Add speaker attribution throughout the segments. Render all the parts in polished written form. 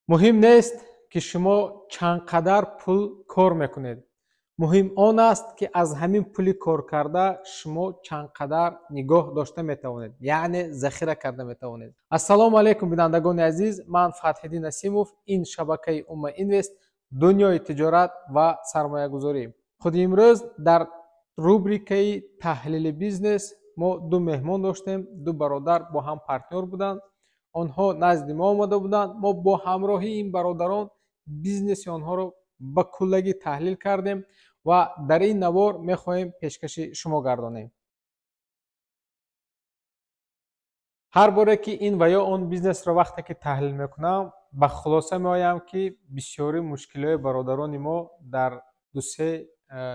Speaker 1: مهم نیست که شما چقدر پول کار میکنید. مهم آن است که از همین پولی کار کرده شما چقدر نگاه داشته میتوانید، یعنی ذخیره کرده میتوانید. السلام علیکم بینندگان عزیز، من فتح‌الدین نسیمов. این شبکه اوما اینوست، دنیای تجارت و سرمایه گذاری. خود امروز در روبریکه تحلیل بیزنس ما دو مهمان داشتیم. دو برادر با هم پارتنر بودند. آنها نزد ما آمده بودند. ما با همراهی این برادران بیزنس آنها رو به کلگی تحلیل کردیم و در این نوار میخواهیم پیشکش شما گردانیم. هر باره که این و یا اون بیزنس رو وقتی که تحلیل میکنم به خلاصه میآیم که بسیاری مشکلات برادران ما در دو سه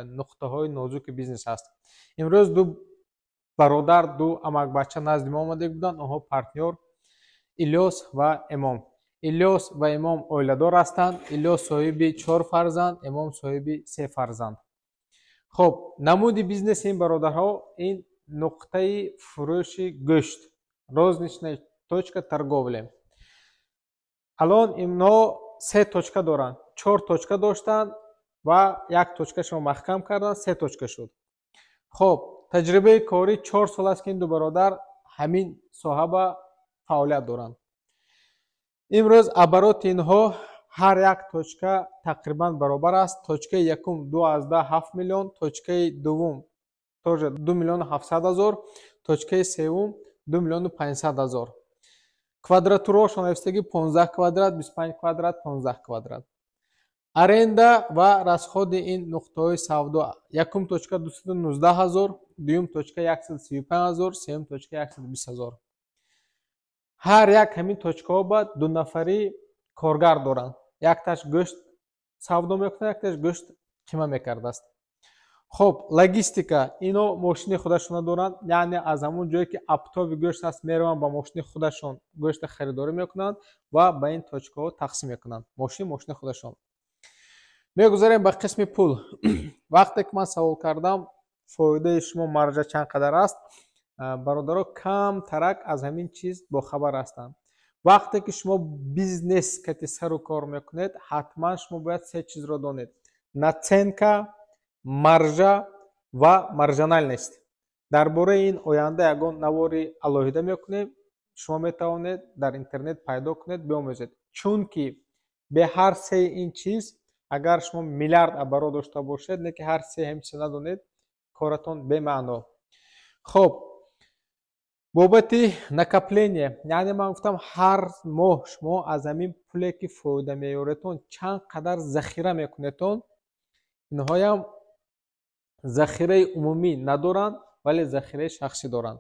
Speaker 1: نقطه های نازک بیزنس هست. امروز دو برادر، دو عمک بچه نزد ما آمده بودند. آنها پارتنر الیاس و امام. الیاس و امام اویله‌دار هستند. الیاس صاحب 4 فرزند، امام صاحب 3 فرزند. خب نمود بیزنس این برادرها این نقطه فروش گوشت، розничная точка торговли. الان اینا 3 точка دارن. 4 точка داشتن و یک точкашو محکم کردن، 3 точка شد. خب تجربه کاری 4 سال است که این دو برادر همین صاحب فعالیت دارند. امروز عبارات اینها هر یک точка تقریبا برابر است. точка یکم 2.7 میلیون، точка دوم тоже 2 میلیون 700 هزار، точка سوم 2 میلیون 500 هزار. کвадратурашон افستگی 15 کвадрат، 25 کвадрат، 15 کвадрат. аренда و расходи این نقطه‌های سودا یکم точка 219 هزار، دوم точка 135 هزار، سوم точка 120 هزار. هر یک همین точка ها با دو نفری کارگر دارند. یک تاش گوشت سودا میکنه، یک تاش گوشت قیمه میکرده است. خب لوجستیکا اینا ماشین خودشون دارند، یعنی از همون جایی که اپتاب گوشت هست میروند با ماشین خودشون گوشت خریداری میکنند و به این точка ها تقسیم میکنند. ماشین خودشون. میگذاریم به قسم پول. وقتی که من سوال کردم فایده شما مرجع چقدر است، برادرها کم ترک از همین چیز با خبر هستند. وقتی که شما بیزنس که سر و کار میکنید حتما شما باید سه چیز را دانید: نаценка، маржа و маржинальность. درباره این آینده یگان نواری алоҳида میکنیم. شما میتوانید در اینترنت پیدا کنید بیاموزید. چون که به هر سه این چیز اگر شما میلیارد عبارت داشته باشید نه که هر سه همچه ندانید کارتون به معنا. خب بابت накопление، یعنی من گفتم هر ماه شما از همین پولی که فایده میارتون چند قدر ذخیره میکنیتون. اینها هم ذخیره عمومی ندارن ولی ذخیره شخصی دارن.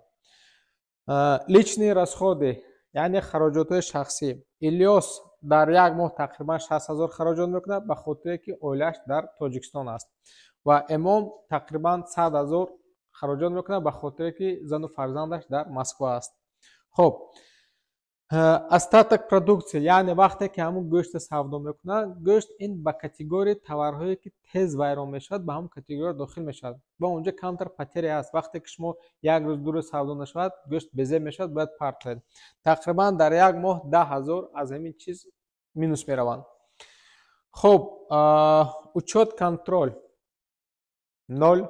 Speaker 1: личные расходы یعنی خراجات شخصی. الیاس در یک ماه تقریبا 60,000 خراجات میکنه به خاطر که اویلش در تاجیکستان است و امام تقریبا 100,000 خراجات میکنه به خاطر که زن و فرزندش در مسکو است. خب استاتک پروداکسیا یعنی وقتی که همون گوشت سودا میکنه، گوشت این به کاتگوری تورهایی که تیز ویران میشود به هم کاتگوری داخل میشود و اونجا کانتر پاتری است. وقتی که شما یک روز دو روز سودا نشود گوشت بزه میشود باید پارت کنید. تقریبا در یک ماه 10,000 از همین چیز مینوس میروند. خب учет کنترل 0.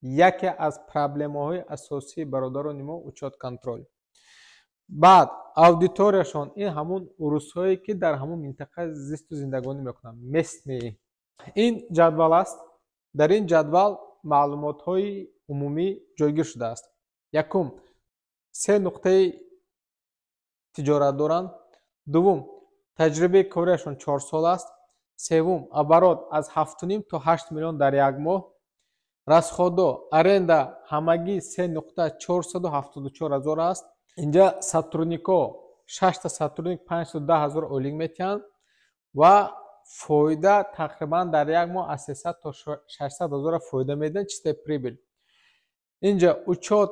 Speaker 1: یکی از پرابلم های اساسی برادران ما учет کنترل. بعد اودیتوریشون این همون روسایی که در همون منطقه زیست و زندگانی میکنن مثل این جدول است. در این جدول معلومات های عمومی جایگیر شده است. یکم 3 نقطه تجارت دارند. دوم تجربه کاریشون 4 سال است. سوم عبارات از 7.5 تا 8 میلیون در یک ماه. расходо аренда همگی 3.474 هزار است. اینجا сотруднико 6 تا сотрудник 5 تا 10 هزار اولینگ میتیند و فایده تقریبا در یک ماه از 300 تا 600 هزار فایده میدن چیست پریبل. اینجا учет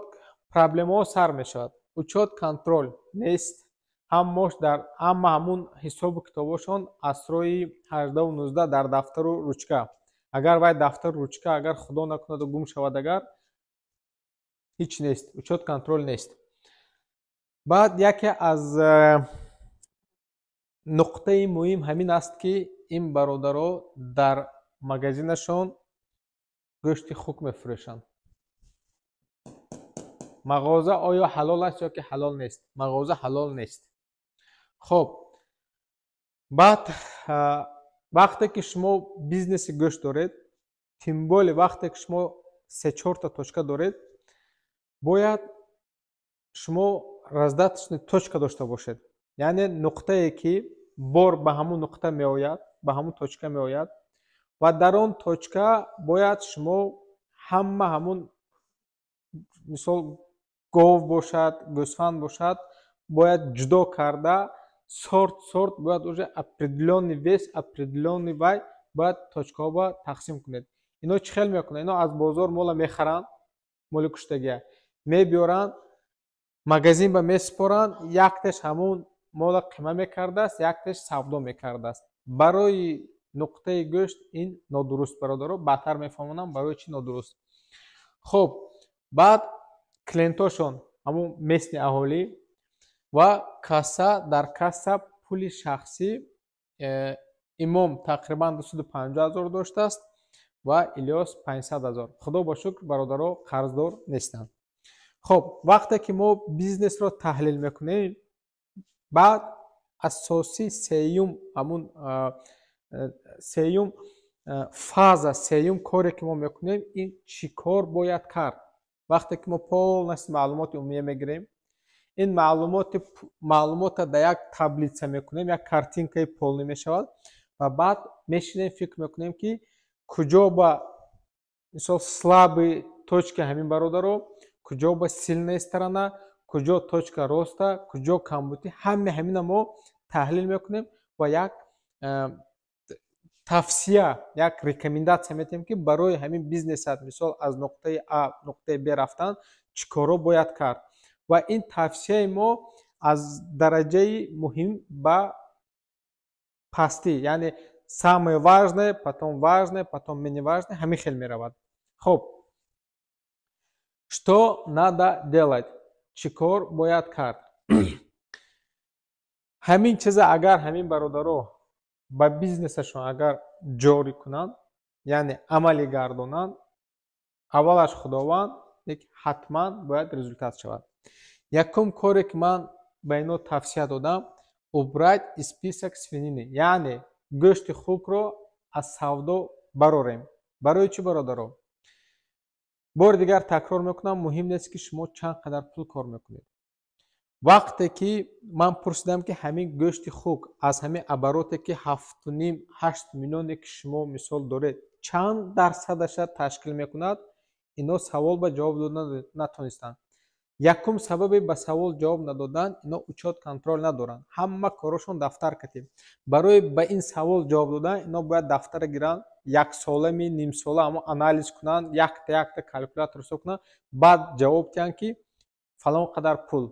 Speaker 1: پرابلم ها سر میشود. учет کنترل نیست. هم ماش در همون حساب و کتابشون اسرای 18 و 19 در دفتر و روچکه. اگر باید دفتر روچکه اگر خدا نکند و گم شود اگر هیچ نیست. учет کنترل نیست. بعد یکی از нуқтаи муҳим ҳамин аст, ки ин бародаро дар магазинашон гӯшти хук мефурӯшанд. мағоза оё ҳалол аст ё ки ҳалол нест? мағоза ҳалол нест. хоб, баъд вақте ки шумо бизнеси гӯшт доред, тим боле вақте ки шумо 3-4 точка доред, бояд шумо раздаточный точка дошта бошед. яъне нуқтае ки бор ба ҳамун нуқта меояд, ба ҳамун точка меояд ва дар он точка бояд шумо ҳамун мисол гов бошад, гӯсфанд бошад, бояд ҷудо карда сорт бояд уже определённый вес, определённый вай бояд точкаҳоба тақсим кунед. ино чӣ хел мекунанд? ино аз бозор мола мехаранд, моли куштагия мебиёранд, магазин ба месупоранд, якташ ҳамун мола қима мекардааст, якташ савдо мекардааст. барои нуқтаи гӯшт ин нодуруст бародаро, баъдтар мефаҳмонам барои чӣ нодуруст. хоб, баъд клиентошон ҳамун местни аҳолӣ ва касса, дар касса пули шахсӣ имом тақрибан 250 000 доштааст ва Илёс 500 000. худо ба шукр бародаро қарздор нестанд. хоб, вақте ки мо бизнесро таҳлил мекунем, баъд асосии сеюм ҳамун сеюм фаза, сеюм коре ки мо мекунем, ин чӣ кор бояд кард? вақте ки мо полностью маълумоти умумия мегирем, ин маълумота дар як таблица мекунем, як картинкаи полнӣ мешавад ва баъд мешинем фикр мекунем, ки куҷо ба мисол слабӣ точка ҳамин бародаро, куҷо ба силнаи сторона, куҷо точка роста, куҷо камбудӣ, ҳамина мо таҳлил мекунем ва як тавсия, як рекомендатсия метиҳем, ки барои ҳамин бизнесат мисол аз нуқтаи А нуқтаи Б рафтан чӣ коро бояд кард. ва ин тавсияи мо аз дараҷаи муҳим ба пастӣ, яъне самое важное, потом менее важное, ҳамин хел меравад. хоб, что надо делать? чӣ кор бояд кард? ҳамин чиза агар ҳамин бародаро ба бизнесашон агар ҷорӣ кунанд, яъне амалӣ гардонанд, аввалаш худованд, лекин ҳатман бояд результат шавад. якум коре ки ман ба ино тавсия додам, убрать список свинины, яъне гӯшти хукро аз савдо барорем. барои чӣ бародаро? бори дигар такрор мекунам, муҳим нест ки шумо чанд қадар пул кор мекунед. вақте ки ман пурсидам, ки ҳамин гӯшти хук аз ҳамин обороте ки 7.5-8 миллионе ки шумо мисол доред, чанд дарсадаша ташкил мекунад? ино савол ба ҷавоб додан натонистанд. якум сабаби ба савол ҷавоб надодан, ино учёт контрол надоранд. ҳама корошон дафтар катиб. барои ба ин савол ҷавоб додан, ино бояд дафтара гиранд, яксолами, нимсола ҳамон анализ кунанд, якта калькулятор ҳисоб кунанд, баъд ҷавоб диҳанд, ки фалон қадар пул.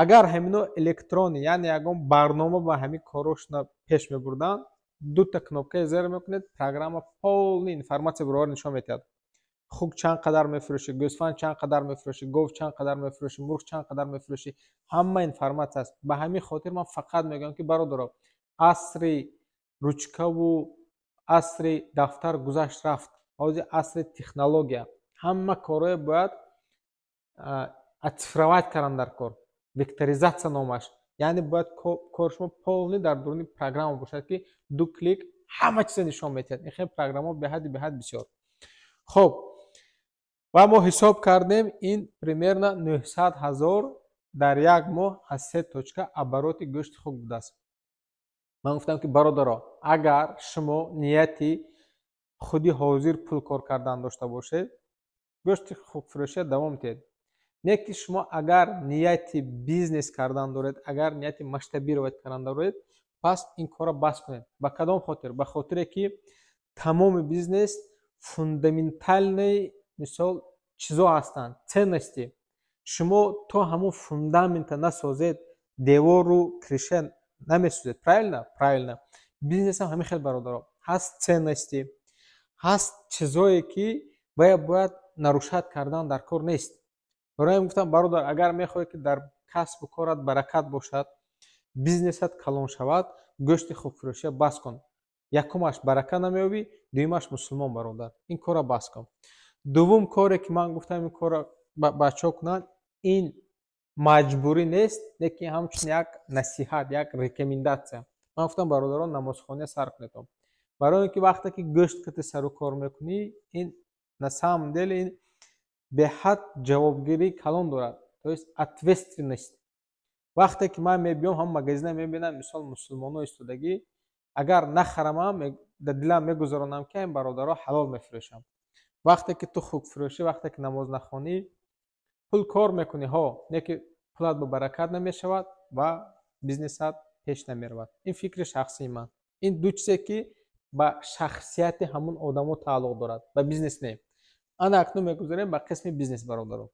Speaker 1: агар ҳамино электрони, яъне ягон барнома ба ҳамин корошона пеш мебурданд, 2 кнопкаи зер мекунед, программа полни информация барои нишон медиҳад. хук чанд қадар мефурӯшӣ, гӯсфанд чанд қадар мефурӯшӣ, гов чанд қадар мефурӯшӣ, мурғ чанд қадар мефурӯшӣ, ҳама информация аст. ба ҳамин хотир ман фақат мегӯям, ки бародаро, асри ручкаву асри дафтар гузашт рафт. ҳозир асри технология. ҳама корое бояд оцифровать кардан дар кор. векторизация номаш. яъне бояд кори шумо полни дар дуруни программа бошад, ки 2 клик ҳама чиза нишон медиҳад. ин хел программа беҳад бисёр. хоб, ва мо ҳисоб кардем, ин примерно 900 000 дар як моҳ аз 3 точка обороти гӯшти хук будааст. ман гуфтам, ки бародаро, агар шумо нияти худи ҳозир пул кор кардан дошта бошед, гӯшти хукфурӯшият давом диҳед. не ки шумо агар нияти бизнес кардан доред, агар нияти масштабировать кардан доред, пас ин кора бас кунед. ба кадом хотир? ба хотире ки тамоми бизнес фундаментальный мисол чизо ҳастанд, ценности. шумо то ҳамон фундамента насозед, девору криша намесозед. правильно. бизнесам ҳамин хел бародаро. ҳаст ценности, ҳаст чизое ки бояд нарушад кардан дар кор нест. барои ҳамин гуфтам, бародар, агар мехоҳед ки дар касбу корат баракат бошад, бизнесат калон шавад, гӯшти хубфурӯшия бас кун. Якумаш барака намеёбӣ, дуюмаш мусулмон бародар. Ин кора бас кун. Дуввум коре ки ман гуфтам ин кора бачаҳо кунанд, ин маҷбурӣ нест, лекин ҳамчун як насиҳат, як рекомендатсия. Ман гуфтам бародарон намозхония сар кунед. Барои ин ки вақте ки гӯшт кати сару кор мекунӣ, ин на самом деле ин беҳад ҷавобгирӣ калон дорад. То есть ответственность. Вақте ки ман мебиём ҳам магазина мебинам, мисол мусулмоно истодагӣ, агар нахарамам, дар дилам мегузаронам ки ин бародаро ҳалол мефурӯшам. Вақте ки ту хубфурӯшӣ, вақте ки намоз нахонӣ, пул кор мекунӣ, не ки пулат ба баракат намешавад ва бизнесат пеш намеравад. Ин фикри шахсии ман. Ин ду чизе ки ба шахсияти ҳамон одамо тааллуқ дорад, ба бизнес не. Ана акнун мегузарем ба қисми бизнес бародаро.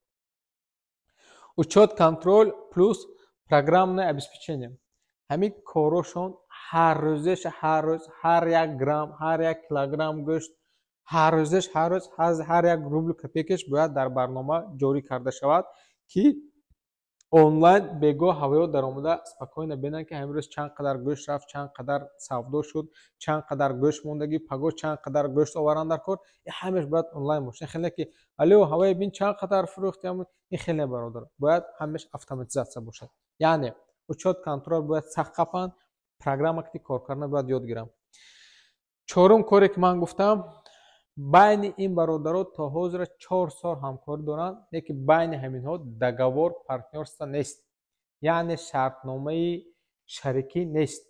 Speaker 1: Учёт контроль плюс программное обеспечение. Ҳамин корошон ҳар рӯзеш, ҳар рӯз, ҳар як грамм, ҳар як килограмм гӯшт, ҳар рӯзеш, ҳар рӯз, ҳар як рублю копейкаш бояд дар барнома ҷорӣ карда шавад, ки онлайн бегоҳ ҳавоё даромада спокойно бинанд, ки ҳамин рӯз чанд қадар гӯшт рафт, чанд қадар савдо шуд, чанд қадар гӯшт мондагӣ, паго чанд қадар гӯшт оваранд дар кор. Ин ҳамаш бояд онлайн бошад. Ин хеле ки алё ҳавои бин чанд қадар фурӯхтем, ин хеле бародар. Бояд ҳамаш автоматизатсия бошад. Яъне учёт контрол бояд сахт қапанд, программа ки кор кардан бояд ёд гирам. Чорум коре ки ман гуфтам, байни ин бародаро то ҳозира 4 сол ҳамкорӣ доранд, лекин байни ҳаминҳо договор партнёрства нест. Яъне шартномаи шарикӣ нест.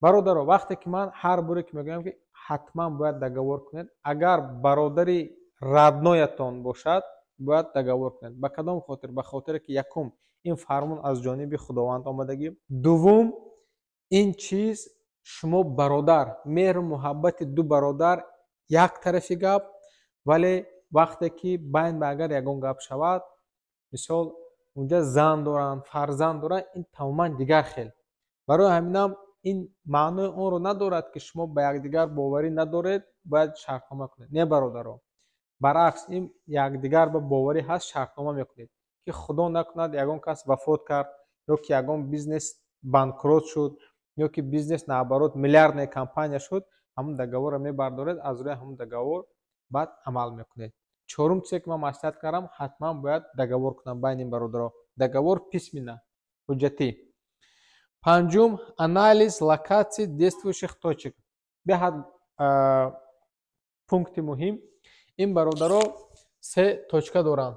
Speaker 1: Бародаро, вақте ки ман ҳар боре ки мегӯям ки ҳатман бояд договор кунед, агар бародари радноятон бошад, бояд договор кунед. Ба кадом хотир? Ба хотире ки якум ин фармон аз ҷониби худованд омадагӣ. Дуввум, ин чиз шумо бародар, меҳру муҳаббати ду бародар як тарафи гап, вале вақте ки байн ба агар ягон гап шавад, мисол унҷа зан доранд, фарзанд доранд, ин тамоман дигар хел. Барои ҳаминам ин маънои онро надорад ки шумо ба якдигар боварӣ надоред, бояд шартнома кунед. Не бародаро. Баръакс, ин якдигар ба боварӣ ҳаст, шартнома мекунед, ки худо накунад ягон кас вафот кард, ё ки ягон бизнес банкрот шуд, ё ки бизнес наоборот миллиардная компания шуд, ҳамон договорро мебардоред, аз рӯи ҳамон договор баъд амал мекунед. Чорум чизе ки ман маслиҳат кардам, ҳатман бояд договор кунам байни ин бародаро. Договор письменно, ҳуҷҷатӣ. Панҷум, анализ локатсий действующих точек. Беҳад пункти муҳим. Ин бародаро 3 точка доранд.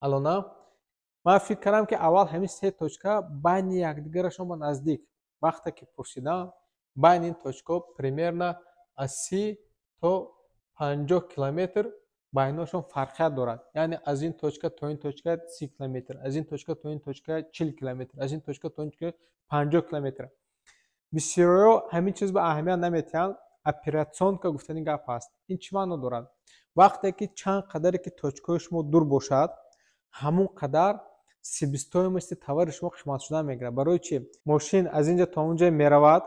Speaker 1: Алона ман фикр кардам ки аввал ҳамин 3 точка байни якдигарашон ба наздик. Вақте ки пурсидам, байни ин точкаҳо примерно аз 30 то 50 километр байношон фарқият дорад. Яъне аз ин точка то ин точка 30 километр, аз ин точка то ин точка 40 километр, аз ин точка то ин точка 50 километр. Бисёриҳо ҳамин чиз ба аҳамият наметиҳанд. Оператсионка гуфтани гап ҳаст. Ин чӣ маъно дорад? Вақте ки чанд қадаре ки точкаҳои шумо дур бошад, ҳамон қадар себестоимости товари шумо қимат шудан мегирад. Барои чӣ? Мошин аз ин ҷо то он ҷо меравад,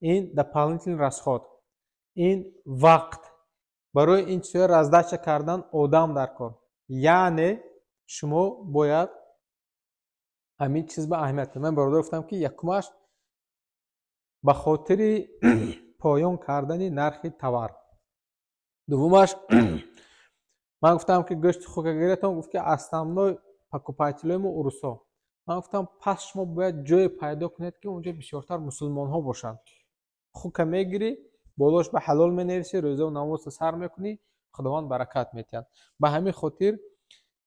Speaker 1: ин дополнительный расход, ин вақт. Барои ин чизҳо раздача кардан одам дар кор. Яъне шумо бояд ҳамин чиз ба аҳамият диҳед. Ман бародар гуфтам ки якумаш ба хотири поён кардани нархи товар. Дуввумаш ман гуфтам ки гӯшти хукагиретон гуфт ки основной покупателои мо урусо. Ман гуфтам пас шумо бояд ҷое пайдо кунед ки онҷо бисёртар мусулмонҳо бошанд. Хука мегирӣ, болош ба ҳалол менависӣ, рӯзаву намозро сар мекунӣ, худованд баракат метиҳад. Ба ҳамин хотир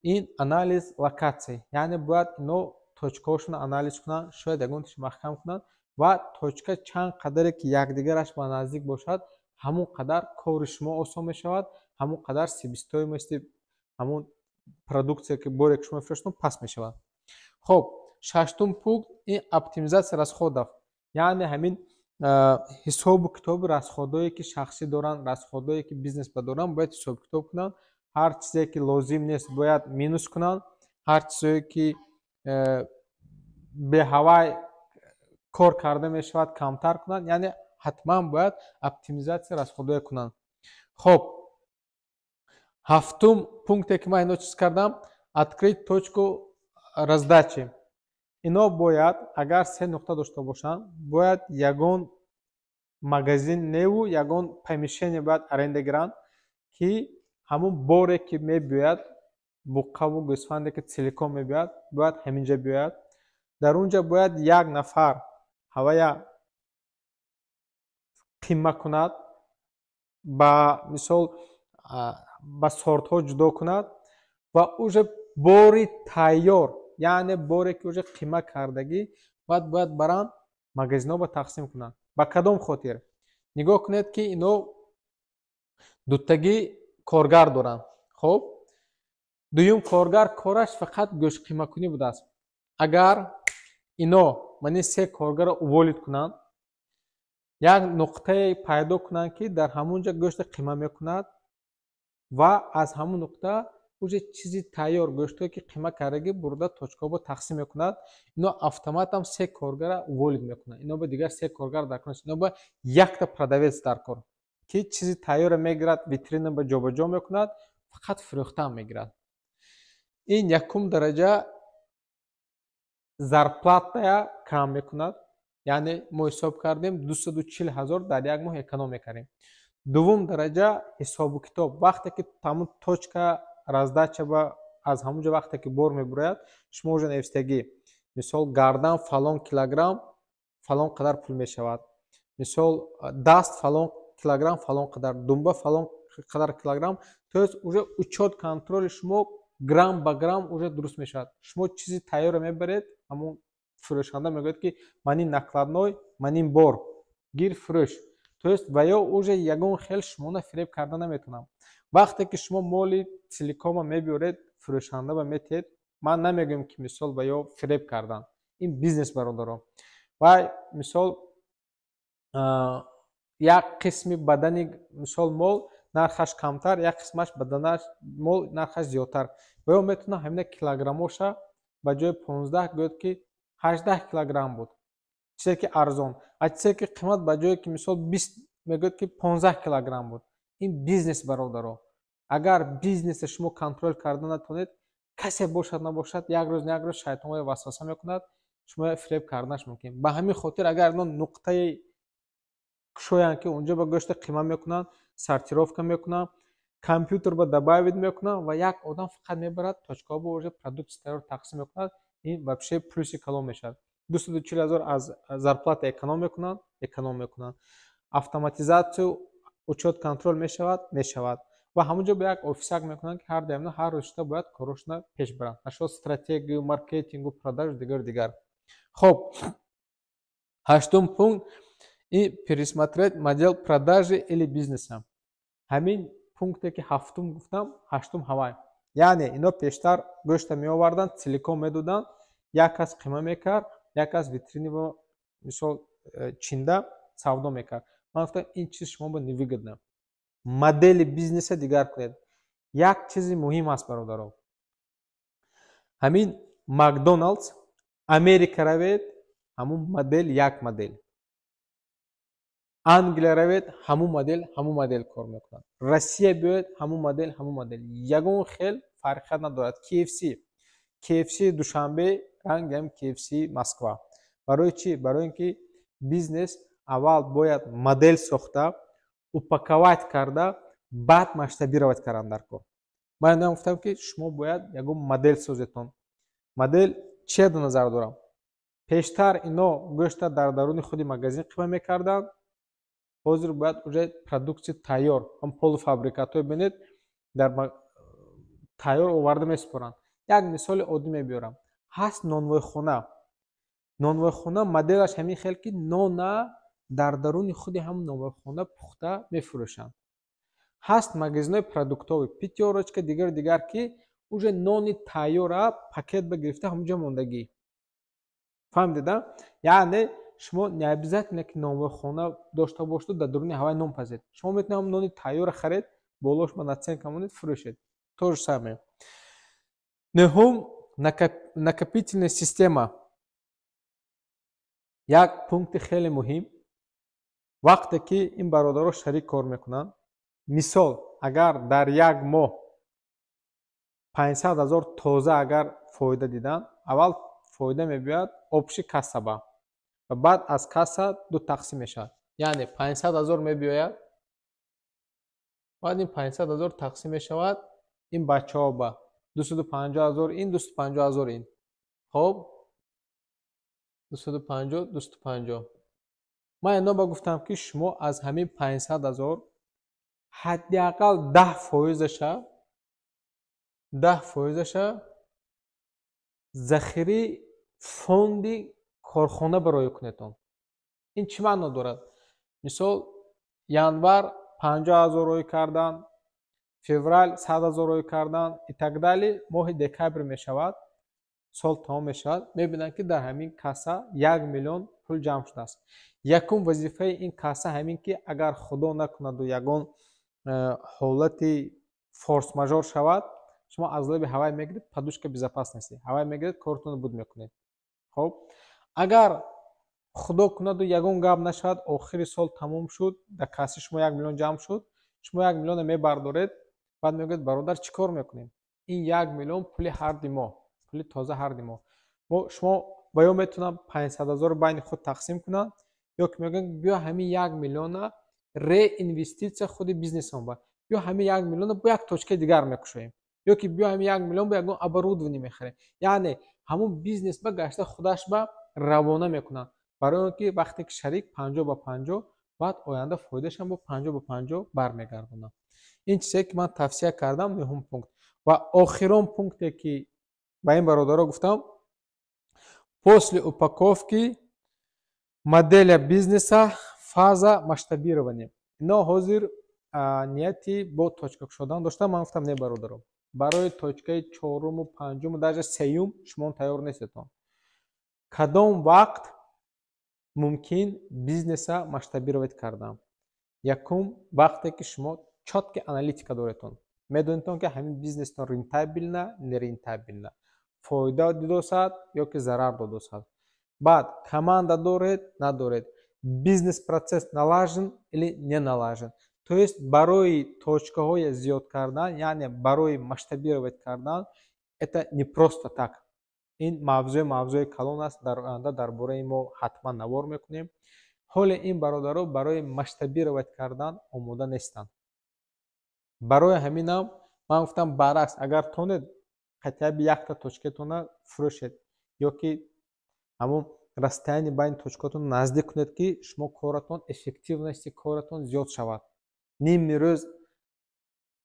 Speaker 1: ин анализ локатсия, яъне бояд ино точкаҳошонро анализ кунанд, шояд ягонташ маҳкам кунанд ва точка чанд қадаре ки якдигараш ба наздик бошад, ҳамон қадар кори шумо осон мешавад, ҳамон қадар себестоимости ҳамон продуксия ки боре ки шумо мефурӯшед паст мешавад. Хоб, шаштум пункт ин оптимизатсия расходов, яъне ҳамин ҳисобу китоби расходое ки шахсӣ доранд, расходое ки бизнесба доранд, бояд ҳисоб китоб кунанд. Ҳар чизе ки лозим нест бояд минус кунанд, ҳар чизое ки беҳавай кор карда мешавад камтар кунанд, яъне ҳатман бояд оптимизатсия расходое кунанд. Хоб, ҳафтум пункте ки ман ино чиз кардам, открыть точку раздачи. ино бояд агар се нуқта дошта бошанд, бояд ягон магазин неву ягон помещение бояд аренда гиранд, ки ҳамун боре ки мебиёяд, буққаву гӯсфанде ки целиком мебиёяд, бояд ҳаминҷа биёяд. Дар унҷа бояд як нафар ҳавая қима кунад, ба мисол ба сортҳо ҷудо кунад ва уже бори тайёр, яъне боре ки уже қима кардагӣ, баъд бояд баранд магазинҳо тақсим кунанд. Ба кадом хотир? Нигоҳ кунед ки ино дуттагӣ коргар доранд. хоб дуюм коргар кораш фақат гӯштқимакунӣ будааст. Агар ино мани се коргарро уволид кунанд, як нуқтае пайдо кунанд ки дар ҳамунҷа гӯшта қима мекунад ва аз ҳамун нуқта уже чизи тайёр гӯштое ки қима кардагӣ бурда точкаҳо тақсим мекунад. Ино автоматам се коргара уволид мекунад. Ино ба дигар се коргар дар кор нест. Ино ба якта продавец дар кор, ки чизи тайёра мегирад, витрина ба ҷобаҷо мекунад, фақат фурӯхтан мегирад. Ин якум дараҷа зарплатая кам мекунад. Яъне мо ҳисоб кардем 240 000 дар як моҳ эконом мекардем. Дуввум дараҷа ҳисобу китоб. Вақте ки тамом точка раздача ба аз ҳамунҷа вақте ки бор мебурояд, шумо уже навистагӣ мисол гардан фалон килограмм фалон қадар пул мешавад, мисол даст фалон килограмм фалон қадар, думба фалон қадар килограмм. То есть уже учёт контроли шумо грамм ба грамм уже дуруст мешавад. Шумо чизи тайёра мебаред, ҳамун фурӯшанда мегӯяд ки ман ин накладной, ман ин бор гир фурӯш. То есть ва ё уже ягон хел шумона фиреб карда наметавонам. Вақте ки шумо моли целикома мебиёред, фурӯшанда ба метиҳед, ман намегӯям ки мисол ба ё фиреб кардан. Ин бизнес бародарон. Вай мисол як қисми бадани мисол мол нархаш камтар, як қисмаш баданаш мол нархаш зиёдтар. Ва ё метавонад ҳамина килограммоша ба ҷои 15 гӯяд ки 18 килограмм буд, чизе ки арзон. А чизе ки қимат ба ҷое ки мисол 20 мегӯяд ки 15 килограмм буд. Ин бизнес бародарон. Агар бизнеса шумо контрол карда натавонед, касе бошад набошад, як рӯз на як рӯз шайтон васваса мекунад, шумо фиреб карданаш мумкин. Ба ҳамин хотир агар ино нуқтаи кушоянд ки унҷа ба гӯшта қима мекунанд, сортировка мекунанд, компютер ба добавид мекунанд ва як одам фақат мебарад точкаҳо ба уже продукти тайёр тақсим мекунад. Ин вообще плюси калон мешавад. 240 000 аз зарплата эконом мекунанд. Автоматизатсию учёт контрол мешавад. Ва ҳамунҷо ба як офисак мекунанд ки ҳар даимна ҳар рӯзшуда бояд корашона пеш баранд. Нашо стратегию, маркетингу, продажу дигар. Хоб, ҳаштум пункт и пересмотреть модель продажи или бизнеса. Ҳамин пункте ки ҳафтум гуфтам, ҳаштум ҳавай. Яъне ино пештар гӯшта меоварданд, целиком медоданд, як кас қима мекард, як кас витрини ба мисол чинда савдо мекард. Ман гуфтам ин чиз шумо ба невыгодна. Модели бизнеса дигар кунед. Як чизи муҳим аст бародарон. Ҳамин Макдоналдс Америка равед, ҳамун модел як модел. Англия равед, ҳамун модел кор мекунад. Россия биёед, ҳамун модел. Ягон хел фарқият надорад. KFC Душанбе, рангам KFC Москва. Барои чӣ? Барои ин ки бизнес аввал бояд модел сохта, упаковать карда, баъд масштабировать кардан дар кор. Ман гуфтам ки шумо бояд ягон модел созетон. Модел чия до назар дорам? Пештар ино гӯшта дар даруни худи магазин қима мекарданд. Ҳозир бояд уже продукти тайёр, ҳам полуфабрикатҳо бинед дар тайёр оварда месупоранд. Як мисоли оддӣ мебиёрам. Ҳаст нонвойхона. Нонвойхона моделаш ҳамин хел ки нона дар даруни худи ҳамон нонвойхона пухта мефурӯшанд. Ҳаст магазинҳои продуктовӣ, пятёрочка, дигар ки уже нони тайёра пакет ба гирифта ҳамунҷа мондагӣ. Фаҳмидед? Яъне шумо необязательно ки нонвойхона дошта бошед дар даруни ҳавай нон пазед. Шумо метавонед ҳам нони тайёра харед, болош ба наценка монед фурӯшед. То же самое. Нӯҳум накопительная система. Як пункти хеле муҳим. Вақте ки ин бародаро шарик кор мекунанд, мисол агар дар як моҳ 500 000 тоза агар фоида дидан, аввал фоида мебиёяд обши касаба ва баъд аз касса ду тақсим мешавад. Яъне 500 000 мебиёяд, баъд ин 500 000 тақсим мешавад, ин бачаҳо ба 250 000 ин, 250 000 ин. хоб 250 250. ман ино ба гуфтам ки шумо аз ҳамин 500 000 ҳаддиақал 10% захираи фонди корхона барои кунедон. ин чӣ маъно дорад? мисол январ 50 000 рӯй кардан, феврал 100 000 рӯй кардан, итакдали моҳи декабр мешавад, сол тамом мешавад, мебинанд ки дар ҳамин касса 1 миллион пул ҷамъ шудааст. якум вазифаи ин касса ҳамин ки агар худо накунаду ягон ҳолати форс-мажор шавад, шумо аз лаби ҳавай мегиред, подушка безопасности ҳавай мегиред, корутонро буд мекунед. хоб агар худо кунаду ягон гап нашавад, охири сол тамом шуд, дар касси шумо 1 миллион ҷамъ шуд, шумо 1 миллионро мебардоред, баъд мегӯед бародар чӣ кор мекунем? ин 1 миллион пули ҳарди моҳ, пули тоза ҳарди моҳ. шумо ба ё метавонанд 500 000 байни худ тақсим кунанд, ё ки мегӯянд биё ҳамин 1 миллиона реинвеститсия худи бизнесам ба, биё ҳамин 1 миллиона бо як точкаи дигар мекушоем, ё ки биё ҳамин 1 миллион бо ягон оборудование мехарем. Яъне ҳамун бизнес ба гашта худаш ба равона мекунад, барои он ки вақте ки шарик 50 ба 50, баъд оянда фоидашам бо 50 ба 50 бармегардонад. ин чизе ки ман тавсия кардам, нӯҳум пункт. ва охирон пункте ки ба ин бародаро гуфтам, после упаковки моделя бизнеса фаза масштабирования. Ино ҳозир нияти бо точка кушодан доштам. Ман гуфтам не бародаро, барои точкаи 4-уму 5-уму даже 3-ум шумо тайёр нестедон. Кадом вақт мумкин бизнеса масштабировать кардан? Якум вақте ки шумо чотки аналитика доретон, медонедон ки ҳамин бизнестон рентабелна, нерентабелна, фоида додосад ё ки зарар додосад. баъд команда доред, надоред, бизнес процесс налажен или не налажен. То есть барои точкаҳои зиёд кардан, яъне барои масштабировать кардан, это не просто так. ин мавзӯи калон аст, дар оянда дар бораи мо ҳатман навор мекунем. ҳоли ин бародаро барои масштабировать кардан омода нестанд. барои ҳаминам ман гуфтам баръакс, агар тонед хотя бы якта точкаетона фурӯшед, ё ки ҳамун расстояние байни точкаотон наздик кунед, ки шумо коратон, эффективности коратон зиёд шавад. ними рӯз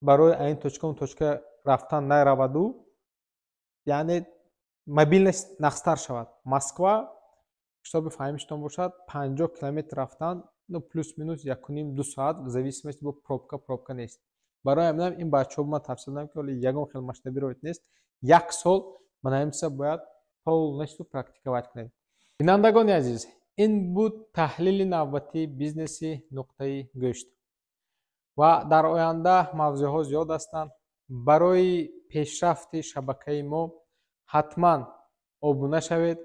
Speaker 1: барои ин точка он точка рафтан нараваду, яъне мобилность нақстар шавад. Москва ҳисоби фаҳмиштон бошад 50 километр рафтан, плюс-минус 1,5-2 соат, в зависимости бо пробка нест. барои ҳаминам ин бачаҳо ман тавсия додам ки ҳоли ягон хел масштабировать нест, 1 сол ба намиса бояд полностью практиковать кунед. бинандагони азиз, ин буд таҳлили навбатии бизнеси нуқтаи гӯшт ва дар оянда мавзӯъҳо зиёд ҳастанд. барои пешрафти шабакаи мо ҳатман обуна шавед,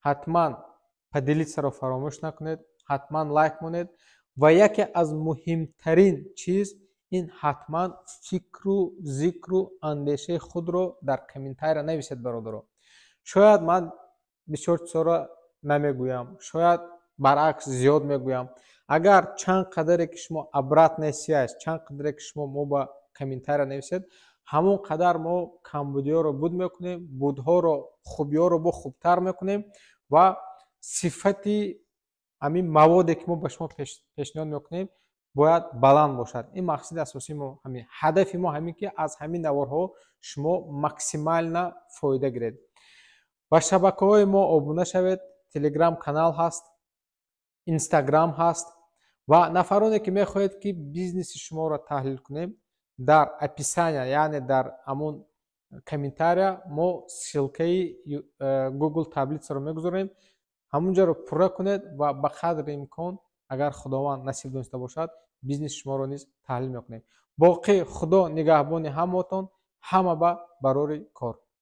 Speaker 1: ҳатман поделитсаро фаромӯш накунед, ҳатман лайк монед ва яке аз муҳимтарин чиз ин ҳатман фикру зикру андешаи худро дар комментария нависед бародаро. шояд ман бисёр чизҳоро намегӯям, шояд баръакс зиёд мегӯям. агар чанд қадаре ки шумо обратная связь, чанд қадаре ки шумо мо ба комментария нависед, ҳамон қадар мо камбудиҳоро буд мекунем, будҳоро, хубиҳоро бо хубтар мекунем ва сифати ҳамин маводе ки мо ба шумо пешниҳод мекунем бояд баланд бошад. ин мақсади асосии мо ҳамин, ҳадафи мо ҳамин ки аз ҳамин наворҳо шумо максимальна фоида гиред. ба шабакаҳои мо обуна шавед. Telegram канал ҳаст, Instagram ҳаст ва нафароне ки мехоҳед ки бизнеси шуморо таҳлил кунем, дар описания, яъне дар ҳамон комментария мо ссилкаи Google таблицаро мегузорем. ҳамунҷаро пурра кунед ва ба қадри имкон, агар худованд насиб дониста бошад, бизнеси шуморо низ таҳлил мекунем. боқӣ худо нигаҳбони ҳамаотон, ҳама ба барори кор.